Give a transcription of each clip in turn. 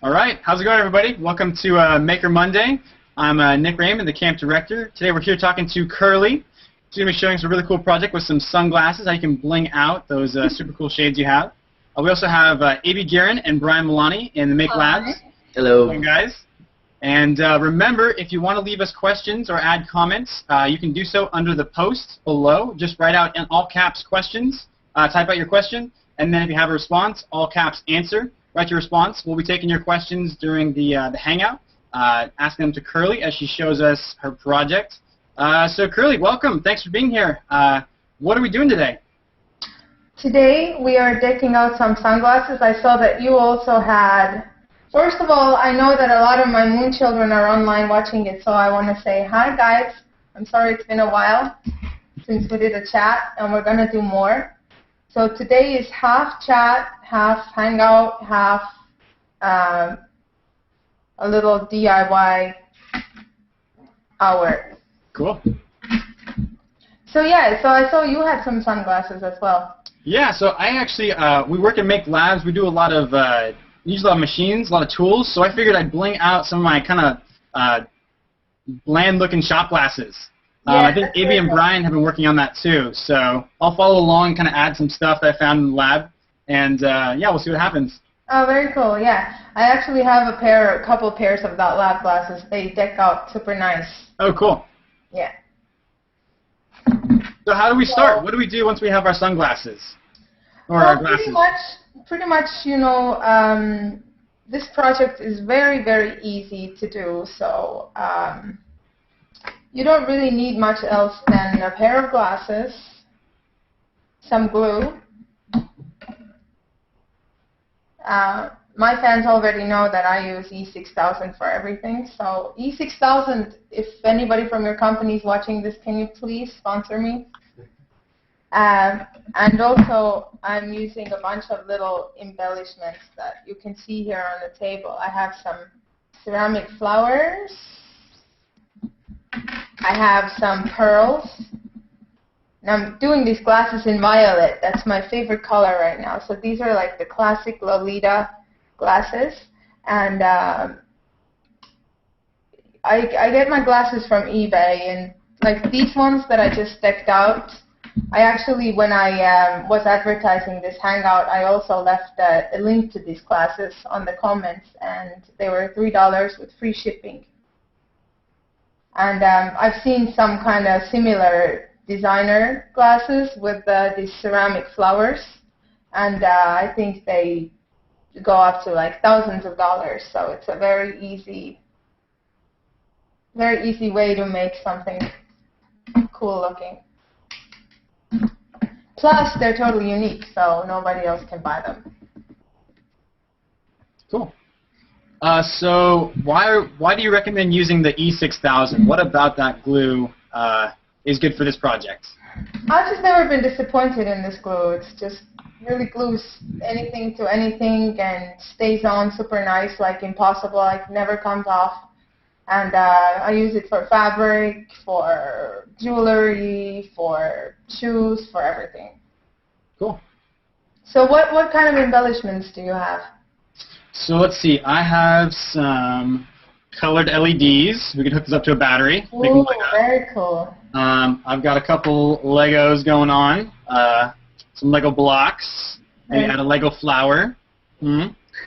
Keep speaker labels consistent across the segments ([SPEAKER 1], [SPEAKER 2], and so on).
[SPEAKER 1] All right, how's it going, everybody? Welcome to Maker Monday. I'm Nick Raymond, the camp director. Today we're here talking to Kerli. She's going to be showing us a really cool project with some sunglasses, how you can bling out those super cool shades you have. We also have A.B. Guerin and Brian Milani in the Make Labs.
[SPEAKER 2] Hello.
[SPEAKER 1] Hello, guys. And remember, if you want to leave us questions or add comments, you can do so under the post below. Just write out in all caps questions, type out your question, and then if you have a response, all caps answer. Write your response. We'll be taking your questions during the Hangout, asking them to Kerli as she shows us her project. So Kerli, welcome. Thanks for being here. What are we doing today?
[SPEAKER 3] Today we are decking out some sunglasses. I saw that you also had... First of all, I know that a lot of my moon children are online watching it, so I want to say hi, guys. I'm sorry it's been a while since we did a chat, and we're going to do more. So today is half chat, half hangout, half a little DIY hour.
[SPEAKER 1] Cool.
[SPEAKER 3] So yeah, so I saw you had some sunglasses as well.
[SPEAKER 1] Yeah, so I actually, we work in Make Labs. We do a lot of, use a lot of machines, a lot of tools, so I figured I'd bling out some of my kind of bland-looking shop glasses.
[SPEAKER 3] Yeah,
[SPEAKER 1] I think A.B. and Brian have been working on that too, so I'll follow along and kind of add some stuff that I found in the lab, and yeah, we'll see what happens.
[SPEAKER 3] Oh, very cool, yeah. I actually have a couple pairs of that lab glasses. They deck out super nice.
[SPEAKER 1] Oh, cool.
[SPEAKER 3] Yeah.
[SPEAKER 1] So how do we start? What do we do once we have our sunglasses? Or our glasses?
[SPEAKER 3] Pretty much, you know, this project is very, very easy to do, so you don't really need much else than a pair of glasses, some glue. My fans already know that I use E6000 for everything, so E6000, if anybody from your company is watching this, can you please sponsor me? And also, I'm using a bunch of little embellishments that you can see here on the table. I have some ceramic flowers. I have some pearls. And I'm doing these glasses in violet. That's my favorite color right now. So these are like the classic Lolita glasses. And I get my glasses from eBay. And like these ones that I just decked out, I actually, when I was advertising this Hangout, I also left a link to these glasses on the comments, and they were $3 with free shipping. And I've seen some kind of similar designer glasses with these ceramic flowers, and I think they go up to like thousands of dollars. So it's a very easy way to make something cool looking. Plus, they're totally unique, so nobody else can buy them.
[SPEAKER 1] Cool. So why do you recommend using the E6000? What about that glue is good for this project?
[SPEAKER 3] I've just never been disappointed in this glue. It's just really glues anything to anything and stays on super nice, like impossible, like never comes off. And I use it for fabric, for jewelry, for shoes, for everything.
[SPEAKER 1] Cool.
[SPEAKER 3] So what kind of embellishments do you have?
[SPEAKER 1] So let's see. I have some colored LEDs. We can hook this up to a battery.
[SPEAKER 3] Ooh, very cool.
[SPEAKER 1] I've got a couple Legos going on. Some Lego blocks. Maybe add a Lego flower.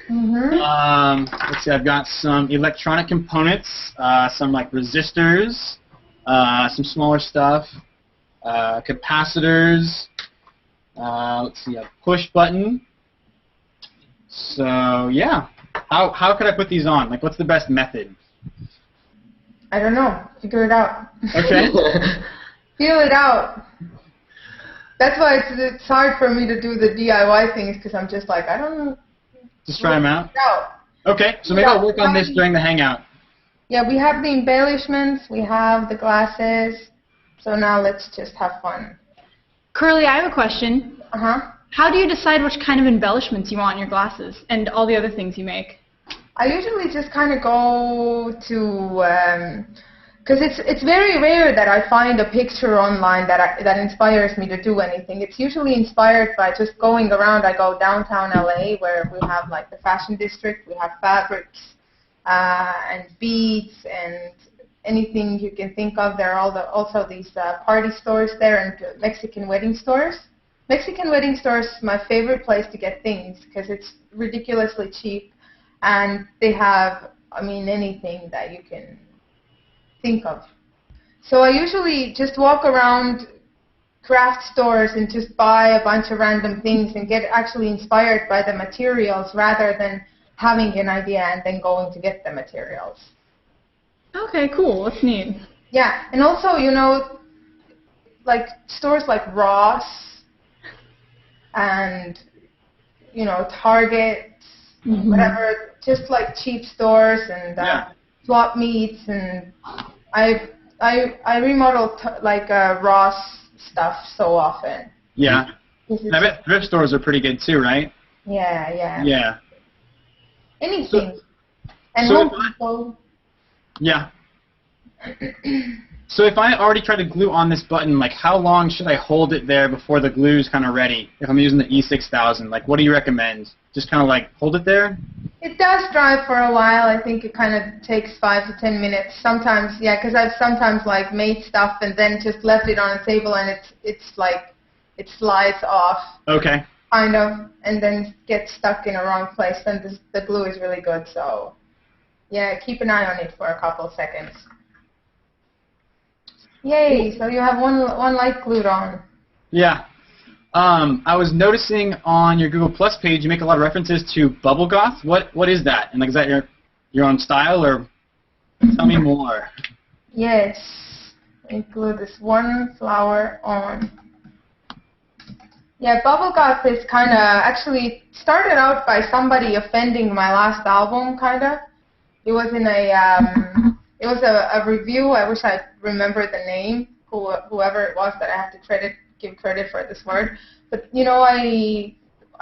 [SPEAKER 1] Let's see, I've got some electronic components, some like resistors, some smaller stuff, capacitors, let's see, a push button. So yeah, how could I put these on? Like, what's the best method?
[SPEAKER 3] I don't know. Figure it out.
[SPEAKER 1] Okay.
[SPEAKER 3] Feel it out. That's why it's hard for me to do the DIY things, because I'm just like, I don't know.
[SPEAKER 1] Just try them out? Okay, so maybe I'll work on this during the Hangout.
[SPEAKER 3] Yeah, we have the embellishments, we have the glasses, so now let's just have fun.
[SPEAKER 4] Kerli, I have a question.
[SPEAKER 3] Uh-huh.
[SPEAKER 4] How do you decide which kind of embellishments you want in your glasses and all the other things you make?
[SPEAKER 3] I usually just kind of go to Because it's very rare that I find a picture online that inspires me to do anything. It's usually inspired by just going around. I go downtown LA where we have like the fashion district. We have fabrics and beads and anything you can think of. There are also these party stores there and Mexican wedding stores. Mexican wedding stores is my favorite place to get things because it's ridiculously cheap and they have, I mean, anything that you can think of. So I usually just walk around craft stores and just buy a bunch of random things and get actually inspired by the materials rather than having an idea and then going to get the materials.
[SPEAKER 4] Okay, cool. That's neat.
[SPEAKER 3] Yeah, and also, you know, like stores like Ross and, you know, Target, whatever, just like cheap stores and swap meets, and I remodel like Ross stuff so often.
[SPEAKER 1] Yeah. I bet thrift stores are pretty good too, right?
[SPEAKER 3] Yeah.
[SPEAKER 1] Yeah.
[SPEAKER 3] Anything. And Home Depot.
[SPEAKER 1] Yeah. So if I already try to glue on this button, like how long should I hold it there before the glue is kind of ready? If I'm using the E6000, like what do you recommend? Just kind of like hold it there?
[SPEAKER 3] It does dry for a while. I think it kind of takes 5 to 10 minutes. Sometimes, yeah, because I've sometimes like made stuff and then just left it on a table and it's like it slides off.
[SPEAKER 1] Okay.
[SPEAKER 3] Kind of, and then gets stuck in a wrong place. Then the glue is really good. So, yeah, keep an eye on it for a couple seconds. Yay! So you have one light glued on. Yeah.
[SPEAKER 1] I was noticing on your Google Plus page you make a lot of references to bubble goth. What is that? And like, is that your own style, or tell me more?
[SPEAKER 3] Yes. Glue this one flower on. Yeah, bubble goth is kind of actually started out by somebody offending my last album, kind of. It was in a review. I wish I remembered the name, whoever it was that I have to give credit for this word. But you know, I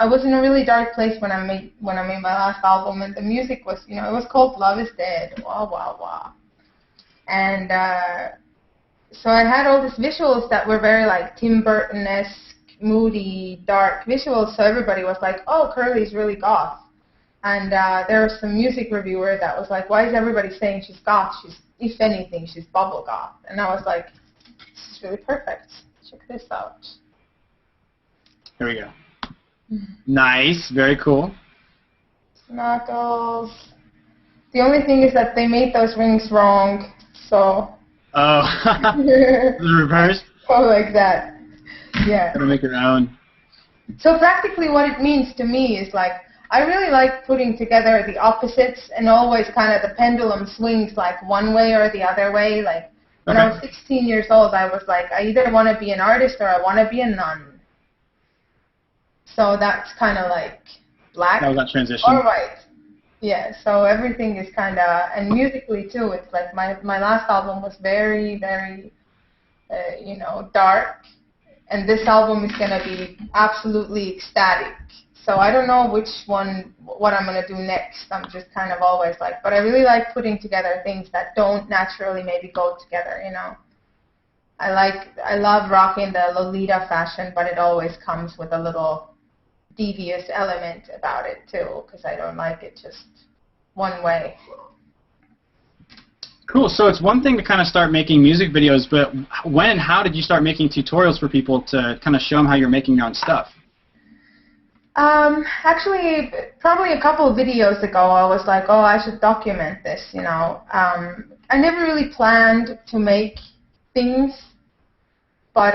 [SPEAKER 3] was in a really dark place when I made my last album, and the music was, you know, it was called Love Is Dead. Wah wah wah. And so I had all these visuals that were very like Tim Burton-esque, moody, dark visuals. So everybody was like, "Oh, Kerli's really goth." And there was some music reviewer that was like, "Why is everybody saying she's goth? If anything, she's bubble goth." And I was like, "This is really perfect. Check this out."
[SPEAKER 1] Here we go. Nice. Very cool.
[SPEAKER 3] Snuggles. The only thing is that they made those rings wrong, so.
[SPEAKER 1] Oh. The reverse?
[SPEAKER 3] Oh, like that. Yeah.
[SPEAKER 1] Gotta make your own.
[SPEAKER 3] So practically what it means to me is like, I really like putting together the opposites, and always kind of the pendulum swings like one way or the other way. Like when I was 16 years old, I was like, I either want to be an artist or I want to be a nun. So that's kind of like black
[SPEAKER 1] that was that transition.
[SPEAKER 3] or white. Yeah, so everything is kind of, and musically too, it's like my last album was very, very, you know, dark. And this album is going to be absolutely ecstatic. So I don't know what I'm going to do next. I'm just kind of always like, but I really like putting together things that don't naturally maybe go together, you know. I love rocking the Lolita fashion, but it always comes with a little devious element about it too, because I don't like it just one way.
[SPEAKER 1] Cool. So it's one thing to kind of start making music videos, but when and how did you start making tutorials for people to kind of show them how you're making your own stuff?
[SPEAKER 3] Actually, probably a couple of videos ago, I was like, oh, I should document this, you know. I never really planned to make things, but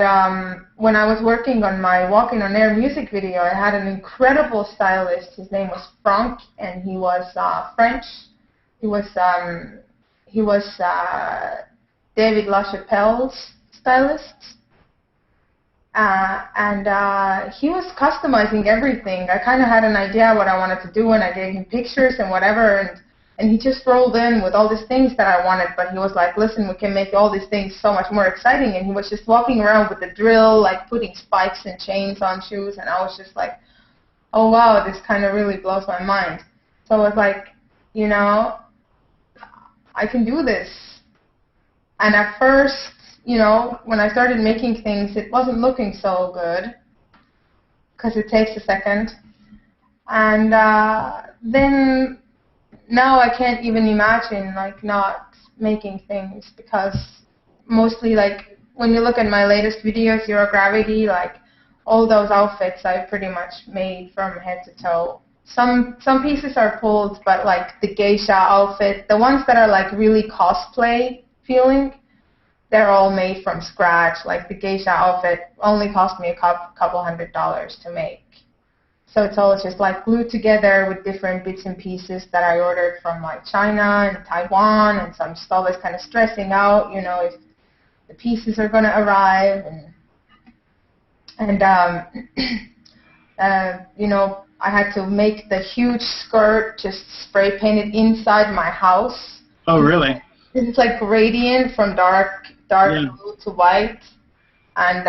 [SPEAKER 3] when I was working on my Hangout On Air music video, I had an incredible stylist. His name was Franck, and he was French. He was David LaChapelle's stylist. And he was customizing everything. I kind of had an idea what I wanted to do, and I gave him pictures and whatever, and he just rolled in with all these things that I wanted, but he was like, listen, we can make all these things so much more exciting, and he was just walking around with the drill, like putting spikes and chains on shoes, and I was just like, oh wow, this kind of really blows my mind. So I was like, you know, I can do this. And at first, you know, when I started making things, it wasn't looking so good because it takes a second. And then now I can't even imagine like not making things, because mostly like when you look at my latest videos, Zero Gravity, like all those outfits I pretty much made from head to toe. Some pieces are pulled, but like the geisha outfit, the ones that are like really cosplay feeling, they're all made from scratch. Like the geisha outfit only cost me a couple $100 to make. So it's all just like glued together with different bits and pieces that I ordered from like China and Taiwan, and so I'm just always kind of stressing out, you know, if the pieces are going to arrive, and you know, I had to make the huge skirt just spray painted inside my house.
[SPEAKER 1] Oh, really?
[SPEAKER 3] It's like gradient from dark blue to white. And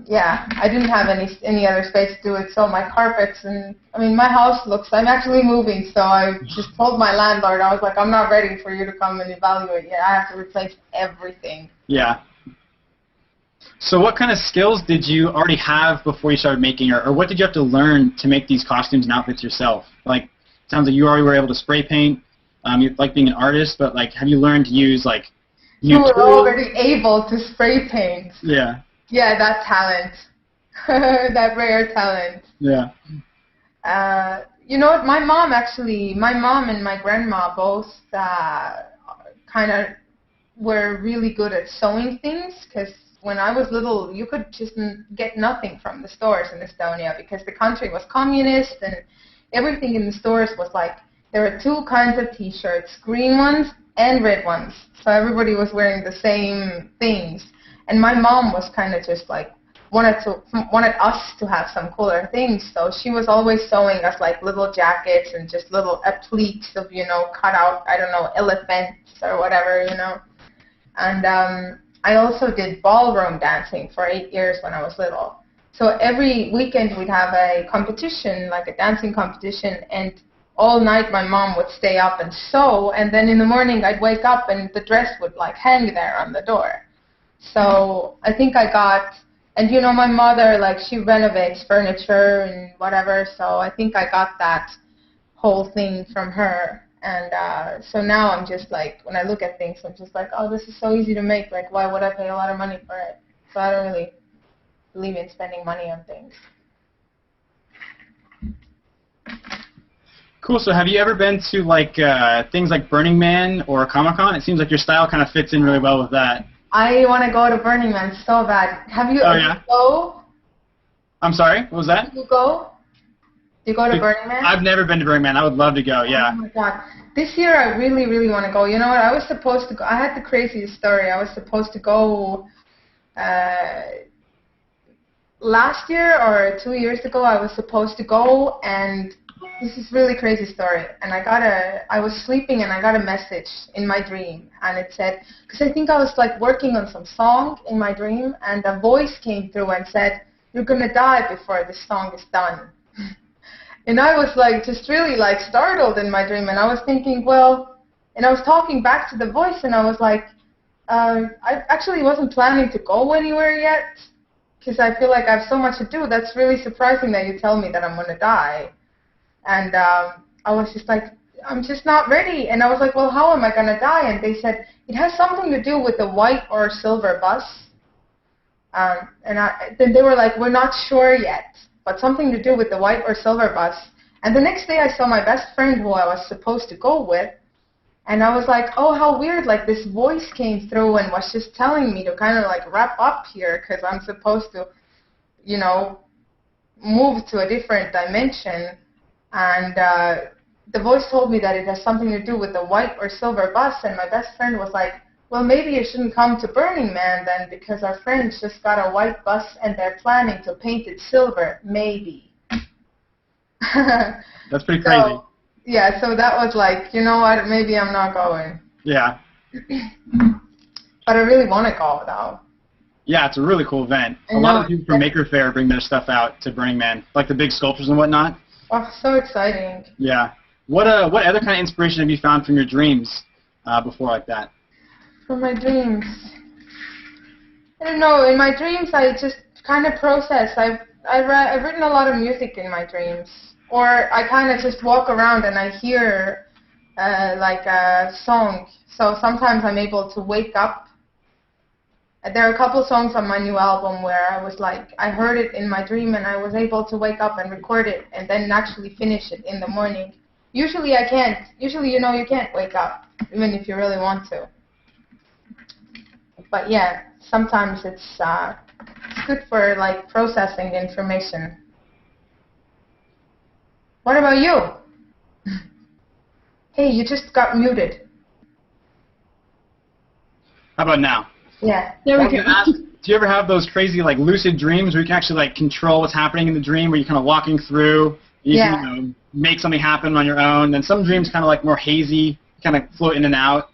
[SPEAKER 3] yeah, I didn't have any other space to do it, so my carpets and, I mean, my house looks, I'm actually moving, so I just told my landlord, I was like, I'm not ready for you to come and evaluate yet. I have to replace everything.
[SPEAKER 1] Yeah. So what kind of skills did you already have before you started making, or what did you have to learn to make these costumes and outfits yourself? Like, it sounds like you already were able to spray paint. You like being an artist, but like, have you learned to use like
[SPEAKER 3] you were already able to spray paint.
[SPEAKER 1] Yeah.
[SPEAKER 3] Yeah, that talent. That rare talent.
[SPEAKER 1] Yeah.
[SPEAKER 3] You know what, my mom and my grandma both kind of were really good at sewing things, because when I was little, you could just get nothing from the stores in Estonia because the country was communist, and everything in the stores was like, there were two kinds of t-shirts, green ones and red ones. So everybody was wearing the same things. And my mom was kind of just like, wanted us to have some cooler things. So she was always sewing us like little jackets and just little pleats of, you know, cut out, I don't know, elephants or whatever, you know. And I also did ballroom dancing for 8 years when I was little. So every weekend we'd have a competition, like a dancing competition, and all night my mom would stay up and sew, and then in the morning I'd wake up and the dress would like hang there on the door. So I think I got, and you know, my mother, like, she renovates furniture and whatever, so I think I got that whole thing from her. And so now I'm just like, when I look at things, I'm just like, oh, this is so easy to make, like, why would I pay a lot of money for it? So I don't really believe in spending money on things.
[SPEAKER 1] Cool. So have you ever been to like things like Burning Man or Comic-Con? It seems like your style kind of fits in really well with that.
[SPEAKER 3] I want to go to Burning Man so bad. Have you ever go?
[SPEAKER 1] I'm sorry, what was that?
[SPEAKER 3] Did you go? Did you go to Burning Man?
[SPEAKER 1] I've never been to Burning Man. I would love to go, yeah.
[SPEAKER 3] Oh my God. This year I really, really want to go. You know what? I was supposed to go. I had the craziest story. I was supposed to go last year or 2 years ago. I was supposed to go, and this is really crazy story. And I was sleeping and I got a message in my dream, and it said, because I think I was like working on some song in my dream, and a voice came through and said, you're going to die before this song is done. And I was like just really like startled in my dream, and I was thinking, well, and I was talking back to the voice, and I was like, I actually wasn't planning to go anywhere yet, because I feel like I have so much to do. That's really surprising that you tell me that I'm going to die. And I was just like, I'm just not ready. And I was like, well, how am I going to die? And they said, it has something to do with the white or silver bus. Then they were like, we're not sure yet, but something to do with the white or silver bus. And the next day I saw my best friend who I was supposed to go with. And I was like, oh, how weird. Like this voice came through and was just telling me to kind of like wrap up here, because I'm supposed to, you know, move to a different dimension. And the voice told me that it has something to do with the white or silver bus, and my best friend was like, well, maybe you shouldn't come to Burning Man then, because our friends just got a white bus and they're planning to paint it silver, maybe.
[SPEAKER 1] That's pretty crazy.
[SPEAKER 3] So, yeah, so that was like, you know what, maybe I'm not going.
[SPEAKER 1] Yeah.
[SPEAKER 3] But I really want to go, though.
[SPEAKER 1] Yeah, it's a really cool event. A lot of people from Maker Faire bring their stuff out to Burning Man, like the big sculptures and whatnot.
[SPEAKER 3] Oh, so exciting.
[SPEAKER 1] Yeah. What other kind of inspiration have you found from your dreams before like that?
[SPEAKER 3] From my dreams. I don't know. In my dreams, I just kind of process. I've written a lot of music in my dreams, or I kind of just walk around and I hear like a song. So sometimes I'm able to wake up. There are a couple songs on my new album where I was like, I heard it in my dream and I was able to wake up and record it and then actually finish it in the morning. Usually I can't. Usually, you know, you can't wake up, even if you really want to. But yeah, sometimes it's good for like processing information. What about you? Hey, you just got muted.
[SPEAKER 1] How about now?
[SPEAKER 3] Yeah.
[SPEAKER 4] There we go.
[SPEAKER 1] Do you ever have those crazy like lucid dreams where you can actually like control what's happening in the dream, where you're kind of walking through, you can, you know, make something happen on your own? And some dreams kind of like more hazy, kind of float in and out.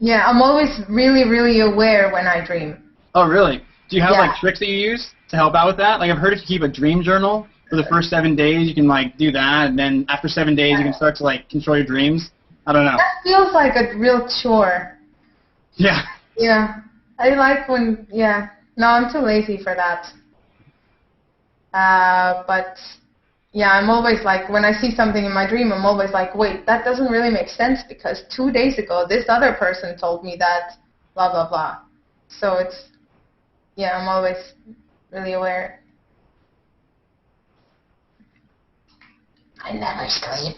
[SPEAKER 3] Yeah, I'm always really, really aware when I dream.
[SPEAKER 1] Oh, really? Do you have like tricks that you use to help out with that? Like I've heard if you keep a dream journal for the first 7 days, you can like do that, and then after 7 days, you can start to like control your dreams. I don't know.
[SPEAKER 3] That feels like a real chore.
[SPEAKER 1] Yeah.
[SPEAKER 3] Yeah. I like when, yeah. No, I'm too lazy for that. But, yeah, I'm always like, when I see something in my dream, I'm always like, wait, that doesn't really make sense because 2 days ago, this other person told me that, blah, blah, blah. So it's, yeah, I'm always really aware. I never sleep.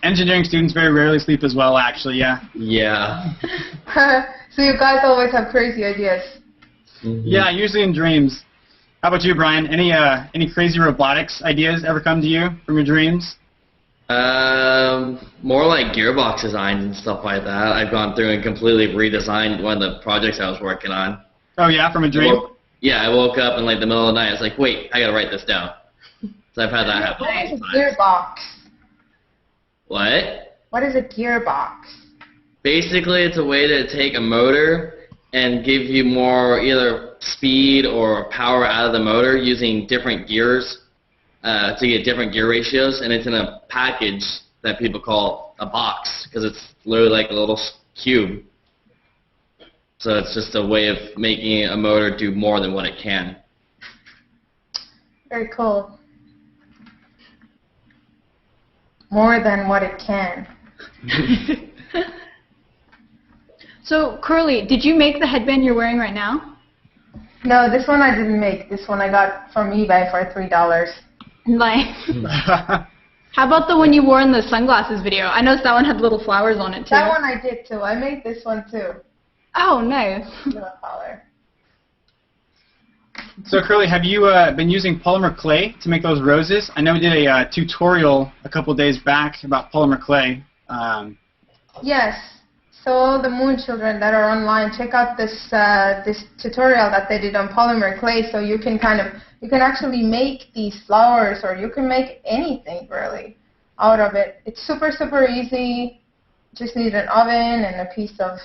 [SPEAKER 1] Engineering students very rarely sleep as well, actually, yeah.
[SPEAKER 2] Yeah.
[SPEAKER 3] So you guys always have crazy ideas.
[SPEAKER 2] Mm-hmm.
[SPEAKER 1] Yeah, usually in dreams. How about you, Brian? Any crazy robotics ideas ever come to you from your dreams?
[SPEAKER 2] More like gearbox designs and stuff like that. I've gone through and completely redesigned one of the projects I was working on.
[SPEAKER 1] Oh yeah, from a dream?
[SPEAKER 2] I woke up in like the middle of the night. I was like, wait, I gotta write this down. So I've had that happen.
[SPEAKER 3] What is a gearbox?
[SPEAKER 2] What?
[SPEAKER 3] What is a gearbox?
[SPEAKER 2] Basically, it's a way to take a motor and give you more either speed or power out of the motor using different gears to get different gear ratios, and it's in a package that people call a box because it's literally like a little cube. So it's just a way of making a motor do more than what it can.
[SPEAKER 3] Very cool. More than what it can.
[SPEAKER 4] So, Kerli, did you make the headband you're wearing right now?
[SPEAKER 3] No, this one I didn't make. This one I got from eBay for $3.
[SPEAKER 4] Like, how about the one you wore in the sunglasses video? I noticed that one had little flowers on it, too.
[SPEAKER 3] That one I did, too. I made this one, too.
[SPEAKER 4] Oh, nice.
[SPEAKER 3] Little color.
[SPEAKER 1] So, Kerli, have you been using Polymer Clay to make those roses? I know we did a tutorial a couple days back about Polymer Clay.
[SPEAKER 3] Yes. So all the moon children that are online, check out this this tutorial that they did on Polymer Clay. So you can actually make these flowers, or you can make anything really out of it. It's super, super easy. Just need an oven and a piece of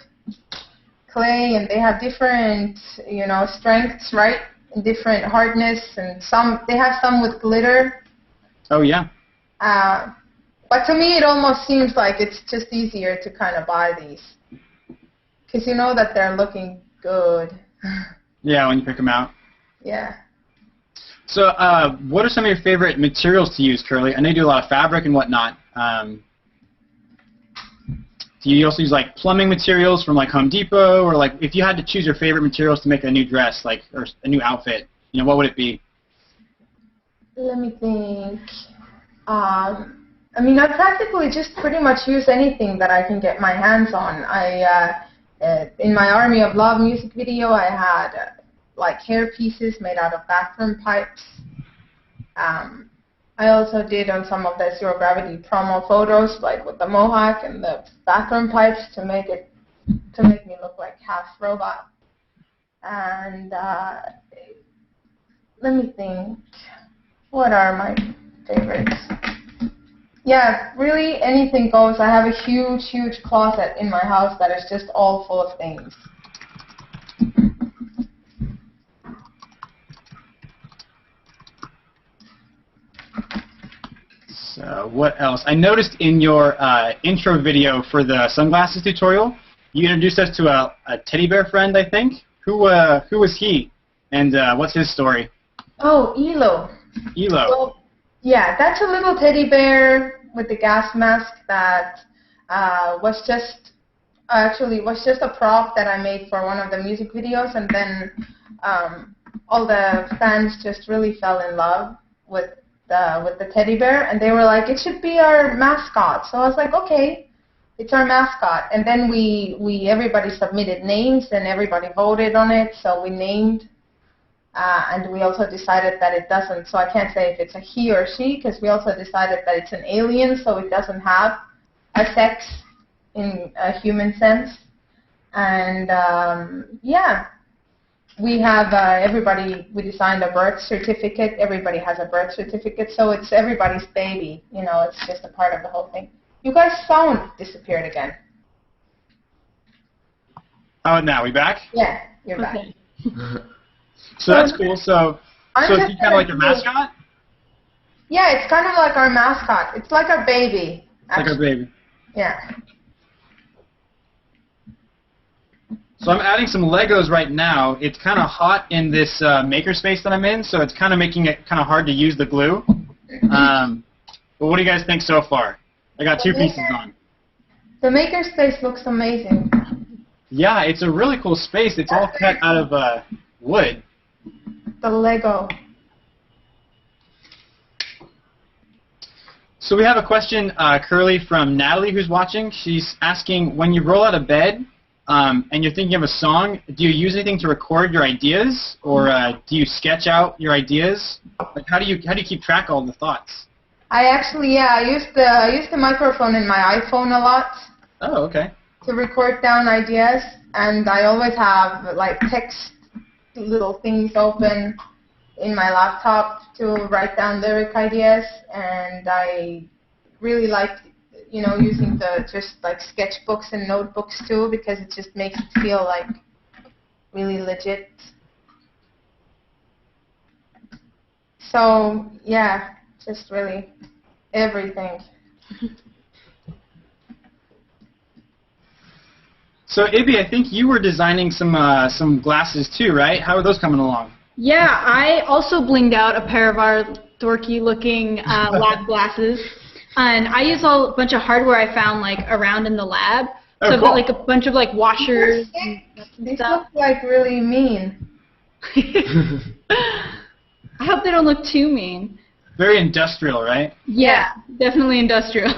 [SPEAKER 3] clay, and they have different, you know, strengths, right? And different hardness, and they have some with glitter.
[SPEAKER 1] Oh yeah.
[SPEAKER 3] But to me, it almost seems like it's just easier to kind of buy these, because you know that they're looking good.
[SPEAKER 1] Yeah, when you pick them out.
[SPEAKER 3] Yeah.
[SPEAKER 1] So, what are some of your favorite materials to use, Kerli? I know you do a lot of fabric and whatnot. Do you also use like plumbing materials from like Home Depot, or like if you had to choose your favorite materials to make a new dress, like or a new outfit, you know, what would it be?
[SPEAKER 3] Let me think. I mean, I practically just pretty much use anything that I can get my hands on. In my Army of Love music video, I had like hair pieces made out of bathroom pipes. I also did on some of the Zero Gravity promo photos, like with the mohawk and the bathroom pipes, to make me look like half robot. And let me think. What are my favorites? Yeah, really anything goes. I have a huge, huge closet in my house that is just all full of things.
[SPEAKER 1] What else? I noticed in your intro video for the sunglasses tutorial, you introduced us to a teddy bear friend, I think. Who was he, and what's his story?
[SPEAKER 3] Oh, Elo.
[SPEAKER 1] Elo.
[SPEAKER 3] Well, yeah, that's a little teddy bear with the gas mask that was just a prop that I made for one of the music videos, and then all the fans just really fell in love with the teddy bear, and they were like, it should be our mascot. So I was like, okay, it's our mascot. And then everybody submitted names, and everybody voted on it, so we named, and we also decided that it doesn't, so I can't say if it's a he or she, because we also decided that it's an alien, so it doesn't have a sex in a human sense. And yeah, we have we designed a birth certificate. Everybody has a birth certificate, so it's everybody's baby. You know, it's just a part of the whole thing. You guys' sound disappeared again.
[SPEAKER 1] Oh, now we back?
[SPEAKER 3] Yeah, you're back.
[SPEAKER 4] Okay.
[SPEAKER 1] So that's cool. So is he kind of like your mascot?
[SPEAKER 3] Yeah, it's kind of like our mascot. It's like our baby.
[SPEAKER 1] Like our baby.
[SPEAKER 3] Yeah.
[SPEAKER 1] So I'm adding some Legos right now. It's kind of hot in this makerspace that I'm in, so it's kind of making it kind of hard to use the glue. But what do you guys think so far? I got two pieces on.
[SPEAKER 3] The makerspace looks amazing.
[SPEAKER 1] Yeah, it's a really cool space. It's all cut out of wood.
[SPEAKER 3] The Lego.
[SPEAKER 1] So we have a question, Kerli, from Natalie, who's watching. She's asking, when you roll out of bed and you're thinking of a song, do you use anything to record your ideas, or do you sketch out your ideas? Like, how do you keep track of all the thoughts?
[SPEAKER 3] I actually, I use the microphone in my iPhone a lot.
[SPEAKER 1] Oh, okay.
[SPEAKER 3] To record down ideas, and I always have like text little things open in my laptop to write down lyric ideas, and I really like, you know, using the just like sketchbooks and notebooks too, because it just makes it feel like really legit. So yeah, just really everything.
[SPEAKER 5] So Ibby, I think you were designing some glasses too, right? How are those coming along?
[SPEAKER 4] Yeah, I also blinged out a pair of our dorky-looking lab glasses, and I use a bunch of hardware I found like around in the lab.
[SPEAKER 1] Oh,
[SPEAKER 4] so I've
[SPEAKER 1] cool.
[SPEAKER 4] got like a bunch of like washers.
[SPEAKER 3] These look like really mean.
[SPEAKER 4] I hope they don't look too mean.
[SPEAKER 1] Very industrial, right?
[SPEAKER 4] Yeah, definitely industrial.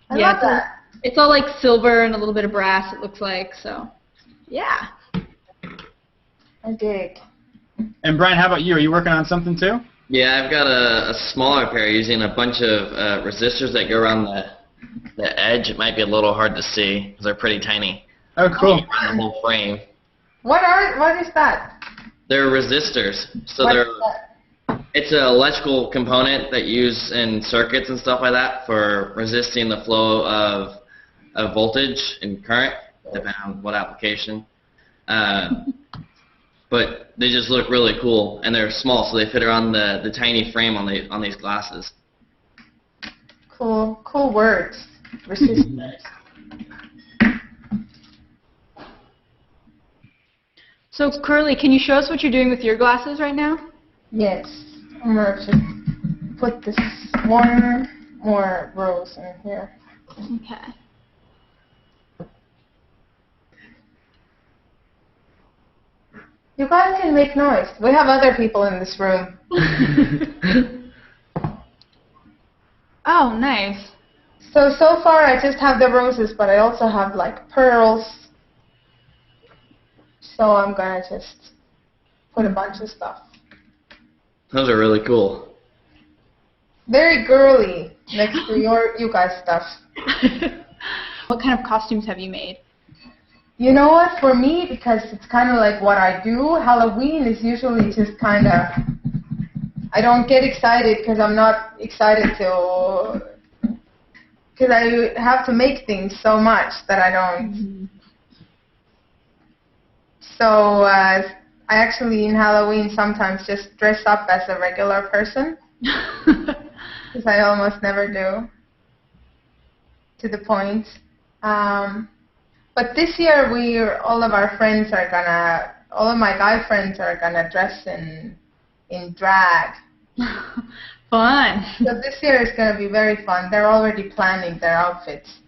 [SPEAKER 3] I love that.
[SPEAKER 4] It's all like silver and a little bit of brass, it looks like, so yeah.
[SPEAKER 3] I dig.
[SPEAKER 1] And Brian, how about you? Are you working on something too?
[SPEAKER 2] Yeah, I've got a smaller pair using a bunch of resistors that go around the edge. It might be a little hard to see because they're pretty tiny.
[SPEAKER 1] Oh, cool.
[SPEAKER 2] Around the whole frame.
[SPEAKER 3] What is that?
[SPEAKER 2] They're resistors. So
[SPEAKER 3] What
[SPEAKER 2] they're
[SPEAKER 3] is that?
[SPEAKER 2] it's an electrical component that you use in circuits and stuff like that for resisting the flow of voltage and current, depending on what application. But they just look really cool, and they're small, so they fit around the tiny frame on these glasses.
[SPEAKER 3] Cool words. Resistors.
[SPEAKER 4] So Kerli, can you show us what you're doing with your glasses right now?
[SPEAKER 3] Yes. I'm gonna just put this one more rose in here.
[SPEAKER 4] Okay.
[SPEAKER 3] You guys can make noise. We have other people in this room.
[SPEAKER 4] Oh, nice.
[SPEAKER 3] So far I just have the roses, but I also have like pearls. So I'm gonna just put a bunch of stuff.
[SPEAKER 2] Those are really cool.
[SPEAKER 3] Very girly next to you guys' stuff.
[SPEAKER 4] What kind of costumes have you made?
[SPEAKER 3] You know what, for me, because it's kind of like what I do, Halloween is usually just kind of, I don't get excited because I'm not excited to, because I have to make things so much that I don't. Mm-hmm. So I actually in Halloween sometimes just dress up as a regular person. because I almost never do. To the point. But this year, all of my guy friends are gonna dress in drag.
[SPEAKER 4] Fun.
[SPEAKER 3] So this year is gonna be very fun. They're already planning their outfits.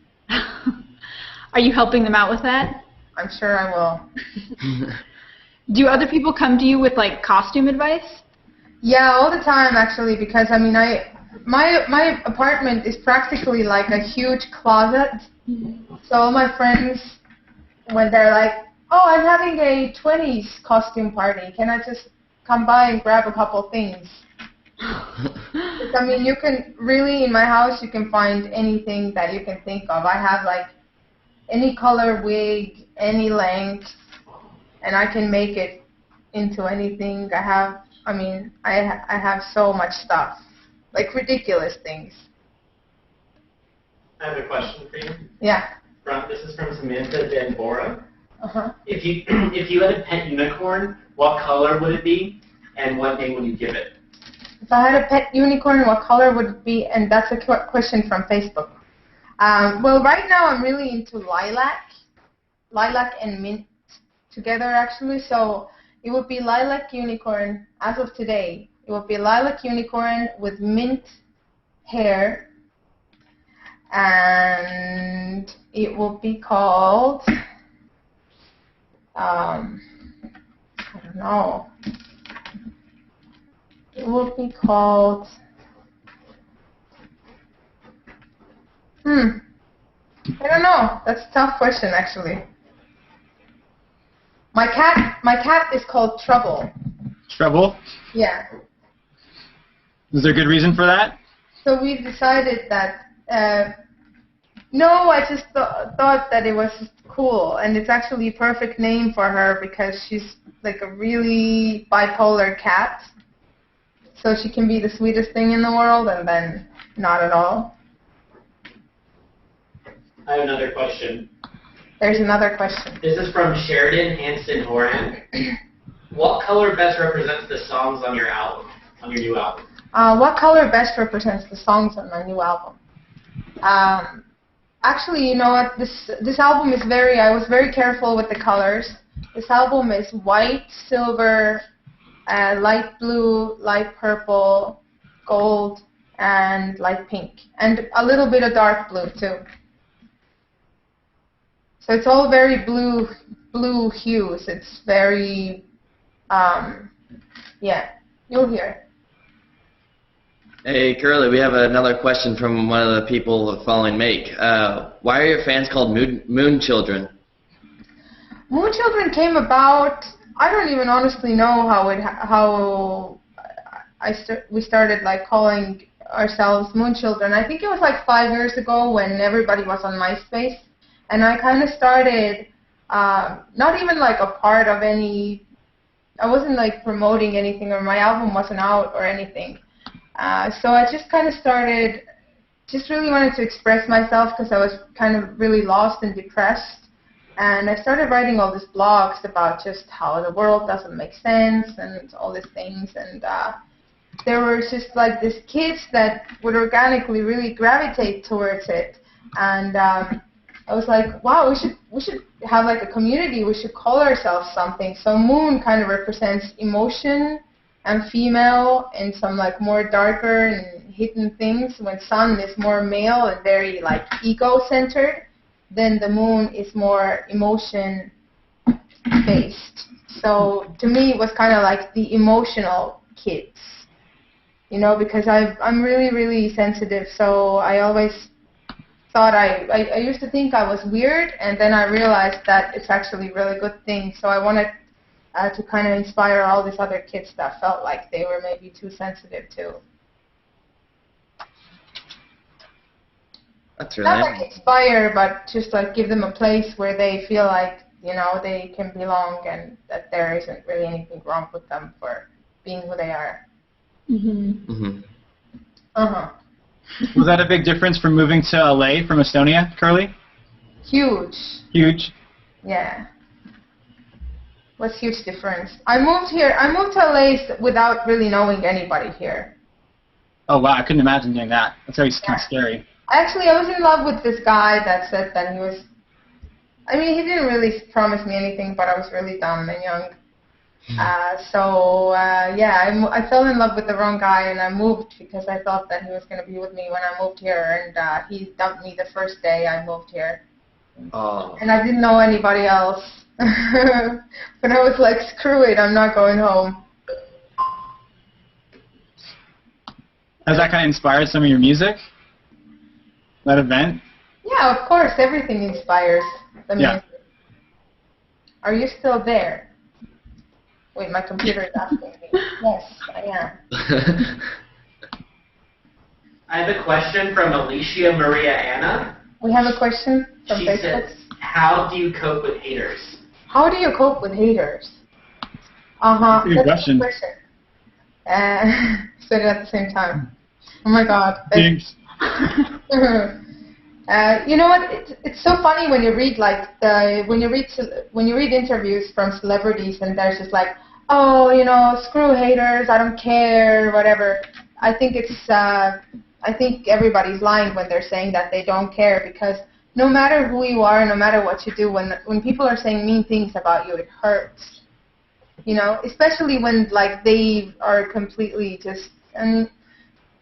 [SPEAKER 4] Are you helping them out with that?
[SPEAKER 3] I'm sure I will.
[SPEAKER 4] Do other people come to you with like costume advice?
[SPEAKER 3] Yeah, all the time actually, because I mean, my apartment is practically like a huge closet. So all my friends, when they're like, "Oh, I'm having a 20s costume party. Can I just come by and grab a couple things?" I mean, you can really, in my house, you can find anything that you can think of. I have like any color wig, any length, and I can make it into anything. I have so much stuff, like ridiculous things.
[SPEAKER 6] I have a question for you.
[SPEAKER 3] Yeah.
[SPEAKER 6] This is from Samantha Van Bora.
[SPEAKER 3] Uh-huh.
[SPEAKER 6] If you had a pet unicorn, what color would it be, and what name would you give it?
[SPEAKER 3] If I had a pet unicorn, what color would it be? And that's a question from Facebook. Well, right now I'm really into lilac and mint together actually. So it would be lilac unicorn as of today. It would be lilac unicorn with mint hair, and it will be called I don't know. It will be called I don't know. That's a tough question actually. My cat is called Trouble.
[SPEAKER 1] Trouble?
[SPEAKER 3] Yeah.
[SPEAKER 1] Is there a good reason for that?
[SPEAKER 3] So we decided that no, I just thought that it was cool, and it's actually a perfect name for her because she's like a really bipolar cat. So she can be the sweetest thing in the world and then not at all.
[SPEAKER 6] I have another question.
[SPEAKER 3] There's another question.
[SPEAKER 6] This is from Sheridan Hanson Horan. What color best represents the songs on your album, on your new album?
[SPEAKER 3] What color best represents the songs on my new album? Actually, you know what? This album is I was very careful with the colors. This album is white, silver, light blue, light purple, gold, and light pink, and a little bit of dark blue too. So it's all very blue hues. It's very, yeah, you'll hear.
[SPEAKER 2] Hey, Kerli, we have another question from one of the people following Make. Why are your fans called Moon Children?
[SPEAKER 3] Moon Children came about, I don't even honestly know how we started like calling ourselves Moon Children. I think it was like 5 years ago when everybody was on MySpace. And I kind of started, not even like a part of any, I wasn't like promoting anything, or my album wasn't out or anything. So I just kind of started, just really wanted to express myself because I was kind of really lost and depressed. And I started writing all these blogs about just how the world doesn't make sense and all these things. And there were just like these kids that would organically really gravitate towards it. And I was like, wow, we should have like a community. We should call ourselves something. So Moon kind of represents emotion and female and some like more darker and hidden things. When Sun is more male and very like ego-centered, then the Moon is more emotion-based. So to me, it was kind of like the emotional kids, you know, because I'm really, really sensitive. So I always thought I used to think I was weird, and then I realized that it's actually a really good thing. So I wanted to kind of inspire all these other kids that felt like they were maybe too sensitive too.
[SPEAKER 2] That's really
[SPEAKER 3] Not like inspire, but just like give them a place where they feel like, you know, they can belong and that there isn't really anything wrong with them for being who they are.
[SPEAKER 4] Mhm.
[SPEAKER 2] Mhm.
[SPEAKER 3] Uh-huh.
[SPEAKER 1] Was that a big difference from moving to LA from Estonia, Kerli?
[SPEAKER 3] Huge.
[SPEAKER 1] Huge.
[SPEAKER 3] Yeah. What's huge difference? I moved to LA without really knowing anybody here.
[SPEAKER 1] Oh wow, I couldn't imagine doing that. That's always kind of scary.
[SPEAKER 3] Actually, I was in love with this guy that said that he was. I mean, he didn't really promise me anything, but I was really dumb and young. Yeah, I fell in love with the wrong guy, and I moved because I thought that he was going to be with me when I moved here, and he dumped me the first day I moved here.
[SPEAKER 2] Oh.
[SPEAKER 3] And I didn't know anybody else. But I was like, screw it, I'm not going home.
[SPEAKER 1] Has that kind of inspired some of your music? That event?
[SPEAKER 3] Yeah, of course, everything inspires the music. Are you still there? Wait, my computer is asking me. Yes, I am.
[SPEAKER 6] I have a question from Alicia Maria Anna.
[SPEAKER 3] We have a question from
[SPEAKER 6] She
[SPEAKER 3] Facebook.
[SPEAKER 6] says, how do you cope with haters?
[SPEAKER 3] How do you cope with haters? Uh-huh.
[SPEAKER 1] Good question.
[SPEAKER 3] Said it at the same time. Oh my God.
[SPEAKER 1] Thanks.
[SPEAKER 3] You know what? It's so funny when you read when you read interviews from celebrities and they're just like, oh, you know, screw haters, I don't care, whatever. I think everybody's lying when they're saying that they don't care, because no matter who you are, no matter what you do, when people are saying mean things about you, it hurts. You know, especially when like they are completely just, and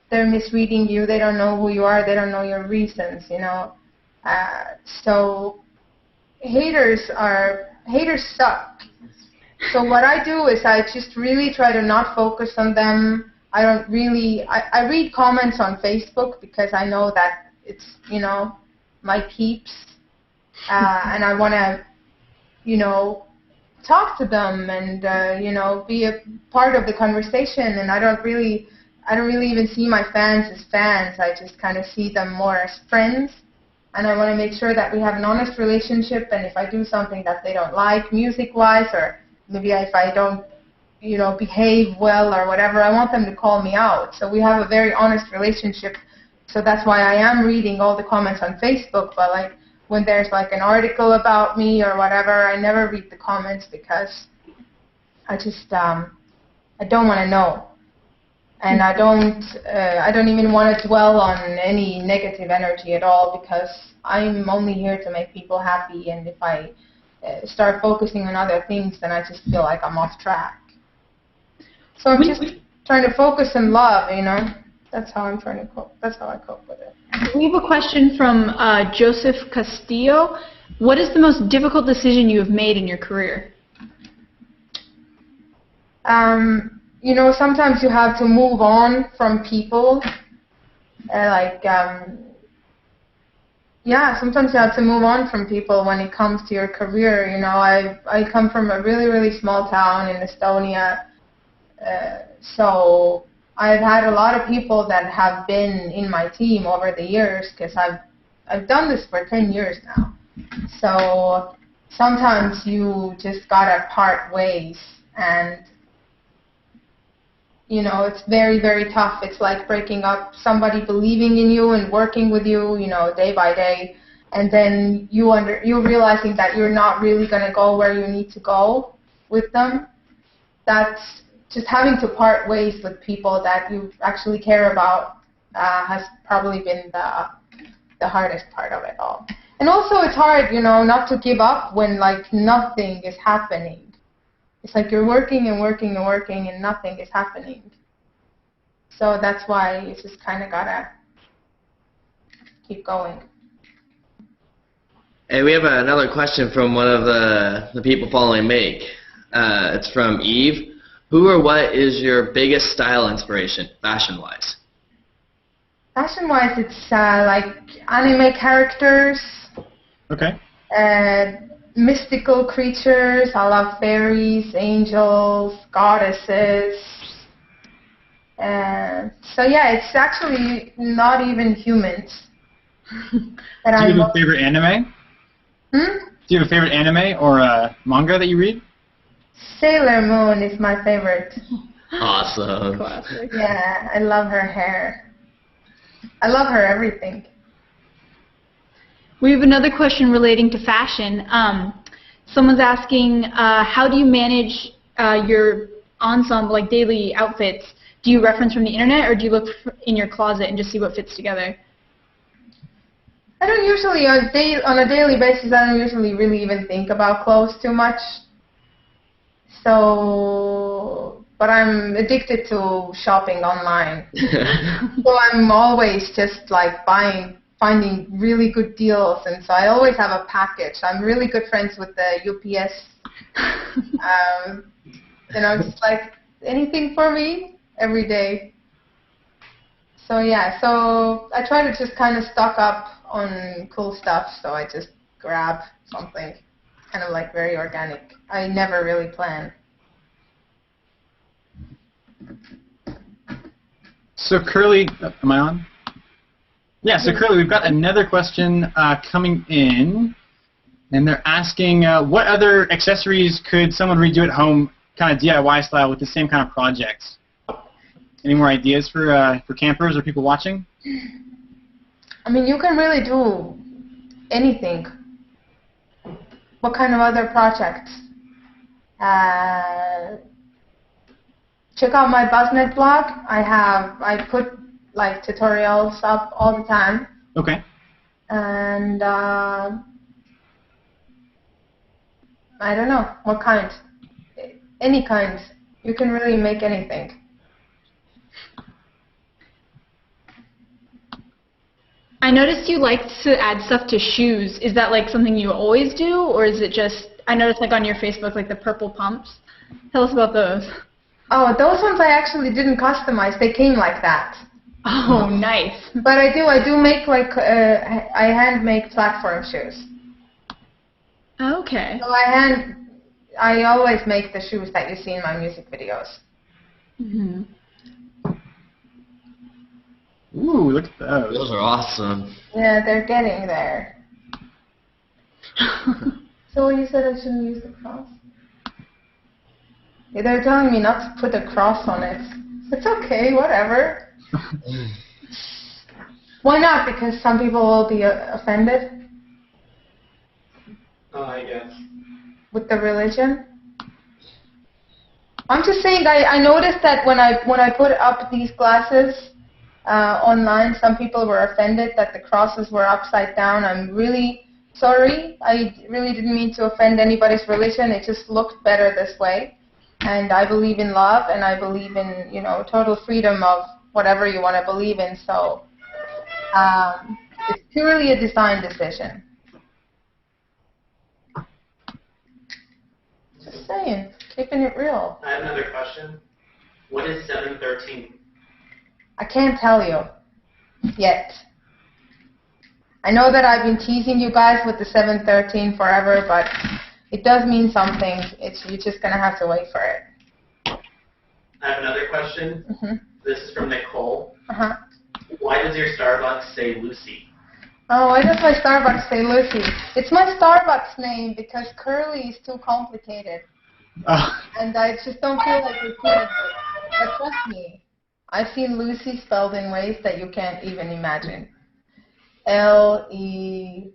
[SPEAKER 3] they're misreading you. They don't know who you are. They don't know your reasons. You know, so haters suck. So what I do is I just really try to not focus on them. I don't really. I read comments on Facebook because I know that it's, you know, my peeps, and I want to, you know, talk to them and you know, be a part of the conversation. And I don't really even see my fans as fans. I just kind of see them more as friends, and I want to make sure that we have an honest relationship. And if I do something that they don't like music-wise, or maybe if I don't, you know, behave well or whatever, I want them to call me out. So we have a very honest relationship. So that's why I am reading all the comments on Facebook. But like when there's like an article about me or whatever, I never read the comments because I just I don't want to know. And I don't even want to dwell on any negative energy at all, because I'm only here to make people happy. And if I start focusing on other things, then I just feel like I'm off track. So I'm just trying to focus on love, you know. That's how I'm trying to cope. That's how I cope with it.
[SPEAKER 4] We have a question from Joseph Castillo. What is the most difficult decision you have made in your career?
[SPEAKER 3] You know, sometimes you have to move on from people. Sometimes you have to move on from people when it comes to your career. You know, I come from a really, really small town in Estonia, so I've had a lot of people that have been in my team over the years, because I've done this for 10 years now. So sometimes you just gotta part ways, and you know, it's very, very tough. It's like breaking up somebody believing in you and working with you, you know, day by day, and then you're realizing that you're not really going to go where you need to go with them. That's just having to part ways with people that you actually care about has probably been the hardest part of it all. And also it's hard, you know, not to give up when like nothing is happening. It's like you're working and working and working and nothing is happening. So that's why you just kind of gotta keep going.
[SPEAKER 2] And we have another question from one of the people following Make. It's from Eve. Who or what is your biggest style inspiration, fashion-wise?
[SPEAKER 3] Fashion-wise, it's like anime characters.
[SPEAKER 1] Okay.
[SPEAKER 3] Mystical creatures. I love fairies, angels, goddesses. So yeah, it's actually not even humans.
[SPEAKER 1] Do you have a favorite anime? Do you have a favorite anime or manga that you read?
[SPEAKER 3] Sailor Moon is my favorite.
[SPEAKER 2] Awesome.
[SPEAKER 4] Classic.
[SPEAKER 3] Yeah, I love her hair. I love her everything.
[SPEAKER 4] We have another question relating to fashion. Someone's asking, how do you manage your ensemble, like daily outfits, do you reference from the internet, or do you look in your closet and just see what fits together?
[SPEAKER 3] I don't usually, on a daily basis, I don't usually really even think about clothes too much. So, but I'm addicted to shopping online. So I'm always just like finding really good deals, and so I always have a package. I'm really good friends with the UPS. Just like anything for me every day. So yeah, so I try to just kind of stock up on cool stuff, so I just grab something kind of like very organic. I never really plan.
[SPEAKER 1] So Kerli, am I on? Yeah, so Kerli, we've got another question coming in, and they're asking what other accessories could someone redo at home, kind of DIY style, with the same kind of projects? Any more ideas for campers or people watching?
[SPEAKER 3] I mean, you can really do anything. What kind of other projects? Check out my BuzzNet blog. I put like tutorials up all the time.
[SPEAKER 1] Okay.
[SPEAKER 3] And I don't know what kind. Any kind. You can really make anything.
[SPEAKER 4] I noticed you liked to add stuff to shoes. Is that like something you always do, or is it just, I noticed like on your Facebook, like the purple pumps. Tell us about those.
[SPEAKER 3] Oh, those ones I actually didn't customize. They came like that.
[SPEAKER 4] Oh, nice.
[SPEAKER 3] But I do make like, I hand make platform shoes.
[SPEAKER 4] Okay.
[SPEAKER 3] So I always make the shoes that you see in my music videos.
[SPEAKER 4] Mm-hmm.
[SPEAKER 1] Ooh, look at those.
[SPEAKER 2] Those are awesome.
[SPEAKER 3] Yeah, they're getting there. So you said I shouldn't use the cross? Yeah, they're telling me not to put a cross on it. It's okay, whatever. Why not? Because some people will be offended.
[SPEAKER 6] Oh, I guess.
[SPEAKER 3] With the religion. I'm just saying, I noticed that when I put up these glasses online, some people were offended that the crosses were upside down. I'm really sorry. I really didn't mean to offend anybody's religion. It just looked better this way. And I believe in love, and I believe in, total freedom of whatever you want to believe in. So it's purely a design decision. Just saying, keeping it real.
[SPEAKER 6] I have another question. What is 713?
[SPEAKER 3] I can't tell you yet. I know that I've been teasing you guys with the 713 forever, but it does mean something. You're just going to have to wait for it.
[SPEAKER 6] I have another question.
[SPEAKER 3] Mm-hmm.
[SPEAKER 6] This is from Nicole.
[SPEAKER 3] Uh-huh.
[SPEAKER 6] Why does your Starbucks say Lucy?
[SPEAKER 3] Oh, why does my Starbucks say Lucy? It's my Starbucks name because Kerli is too complicated. And I just don't feel like repeating it. But trust me, I've seen Lucy spelled in ways that you can't even imagine. Lewissie.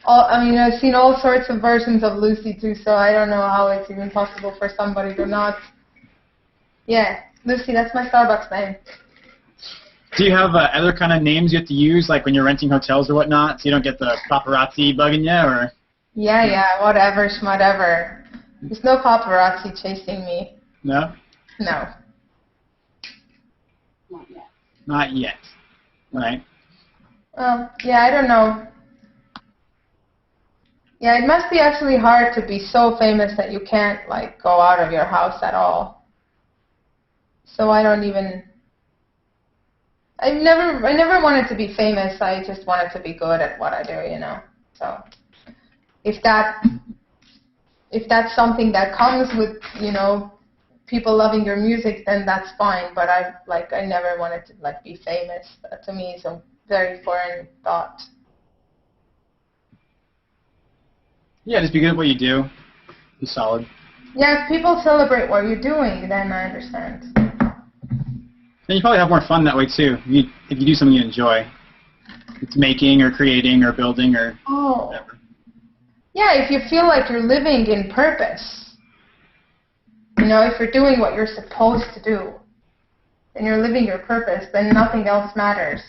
[SPEAKER 3] I've seen all sorts of versions of Lucy too, so I don't know how it's even possible for somebody to not. Yeah, Lucy, that's my Starbucks name.
[SPEAKER 1] Do you have other kind of names you have to use, like when you're renting hotels or whatnot, so you don't get the paparazzi bugging you, or?
[SPEAKER 3] Yeah, whatever, schmuttever. There's no paparazzi chasing me.
[SPEAKER 1] No?
[SPEAKER 3] No.
[SPEAKER 4] Not yet.
[SPEAKER 1] Not yet. Right.
[SPEAKER 3] Yeah, I don't know. Yeah, it must be actually hard to be so famous that you can't, go out of your house at all. So I never wanted to be famous. I just wanted to be good at what I do, So if that's something that comes with, people loving your music, then that's fine. But I never wanted to be famous. That to me is a very foreign thought.
[SPEAKER 1] Yeah, just be good at what you do. Be solid.
[SPEAKER 3] Yeah, if people celebrate what you're doing, then I understand.
[SPEAKER 1] And you probably have more fun that way too. If you do something you enjoy. It's making or creating or building or whatever.
[SPEAKER 3] Yeah, if you feel like you're living in purpose, You know, if you're doing what you're supposed to do, and you're living your purpose, then nothing else matters.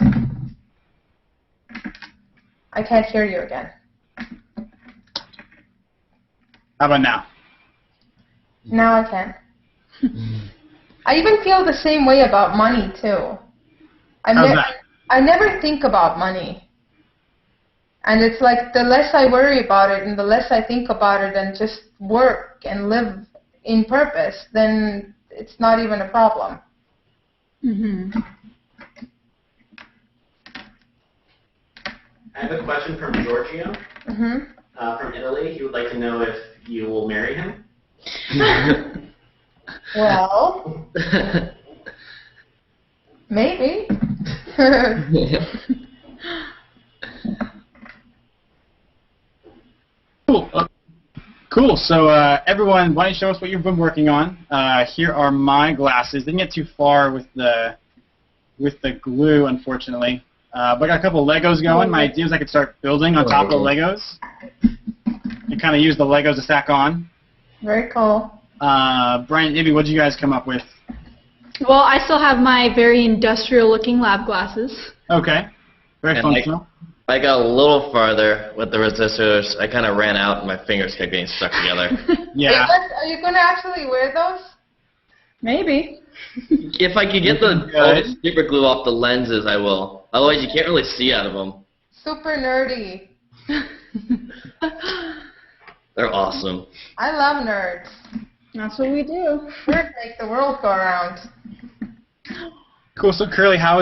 [SPEAKER 3] I can't hear you again.
[SPEAKER 1] How about now?
[SPEAKER 3] Now I can. I even feel the same way about money, too.
[SPEAKER 1] How's that?
[SPEAKER 3] I never think about money. And it's like the less I worry about it and the less I think about it and just work and live in purpose, then it's not even a problem.
[SPEAKER 4] Mm-hmm.
[SPEAKER 6] I have a question from Giorgio from Italy. He would like to know if you will marry him.
[SPEAKER 3] Well, maybe.
[SPEAKER 1] Cool. Cool. So everyone, why don't you show us what you've been working on? Here are my glasses. Didn't get too far with the glue, unfortunately. But I got a couple of Legos going. My idea is I could start building on top of the Legos. And kind of use the Legos to stack on.
[SPEAKER 3] Very cool.
[SPEAKER 1] Brian, Ibby, what did you guys come up with?
[SPEAKER 4] Well, I still have my very industrial-looking lab glasses.
[SPEAKER 1] Okay. Very functional.
[SPEAKER 2] I got a little farther with the resistors. I kind of ran out and my fingers kept getting stuck together.
[SPEAKER 1] Yeah.
[SPEAKER 3] Are you going to actually wear those?
[SPEAKER 4] Maybe.
[SPEAKER 2] If I could get all the super glue off the lenses, I will. Otherwise, you can't really see out of them.
[SPEAKER 3] Super nerdy.
[SPEAKER 2] They're awesome.
[SPEAKER 3] I love nerds.
[SPEAKER 4] That's what we do.
[SPEAKER 3] Nerds make the world go around.
[SPEAKER 1] Cool. So, Kerli, how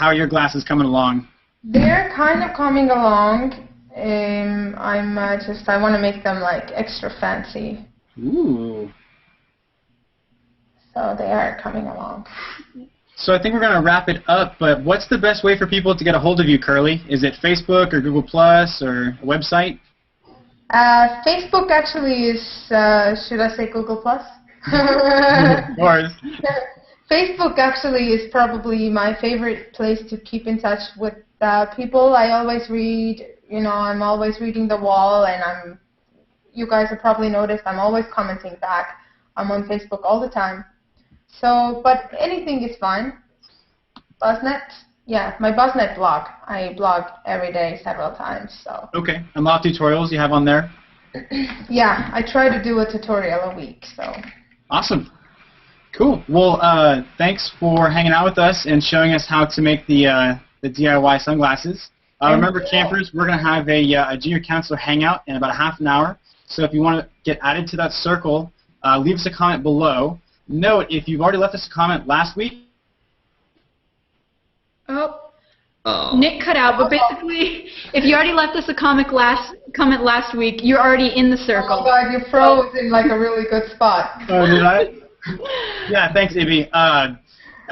[SPEAKER 1] are your glasses coming along?
[SPEAKER 3] They're kind of coming along. I want to make them like extra fancy.
[SPEAKER 1] Ooh.
[SPEAKER 3] So they are coming along.
[SPEAKER 1] So I think we're going to wrap it up, but what's the best way for people to get a hold of you, Kerli? Is it Facebook or Google Plus or a website?
[SPEAKER 3] Facebook actually is, should I say Google Plus?
[SPEAKER 1] Of course.
[SPEAKER 3] Facebook actually is probably my favorite place to keep in touch with people. I always read, I'm always reading the wall, and you guys have probably noticed I'm always commenting back. I'm on Facebook all the time. So, but anything is fine. BuzzNet, yeah, my BuzzNet blog. I blog every day several times. So. Okay,
[SPEAKER 1] and a lot of tutorials you have on there?
[SPEAKER 3] Yeah, I try to do a tutorial a week. So. Awesome.
[SPEAKER 1] Cool. Well, thanks for hanging out with us and showing us how to make the DIY sunglasses. Remember, campers, we're going to have a junior counselor hangout in about a half an hour. So if you want to get added to that circle, leave us a comment below. Note, if you've already left us a comment last week.
[SPEAKER 4] Nick cut out, but basically, if you already left us a comment last week, you're already in the circle.
[SPEAKER 3] Oh my God, you froze in like a really good spot.
[SPEAKER 1] Oh, did I? Yeah, thanks, Ibby. I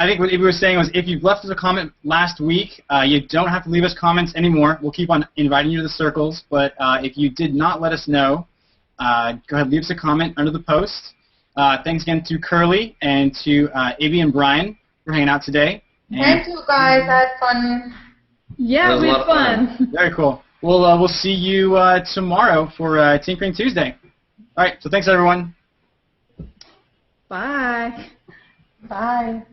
[SPEAKER 1] think what Ibby was saying was if you've left us a comment last week, you don't have to leave us comments anymore. We'll keep on inviting you to the circles, but if you did not let us know, go ahead, leave us a comment under the post. Thanks again to Kerli and to Ibby and Brian for hanging out today.
[SPEAKER 3] Thank you, guys. I had fun.
[SPEAKER 4] Yeah, we had fun.
[SPEAKER 1] Very cool. We'll see you tomorrow for Tinkering Tuesday. All right, so thanks, everyone.
[SPEAKER 4] Bye.
[SPEAKER 3] Bye.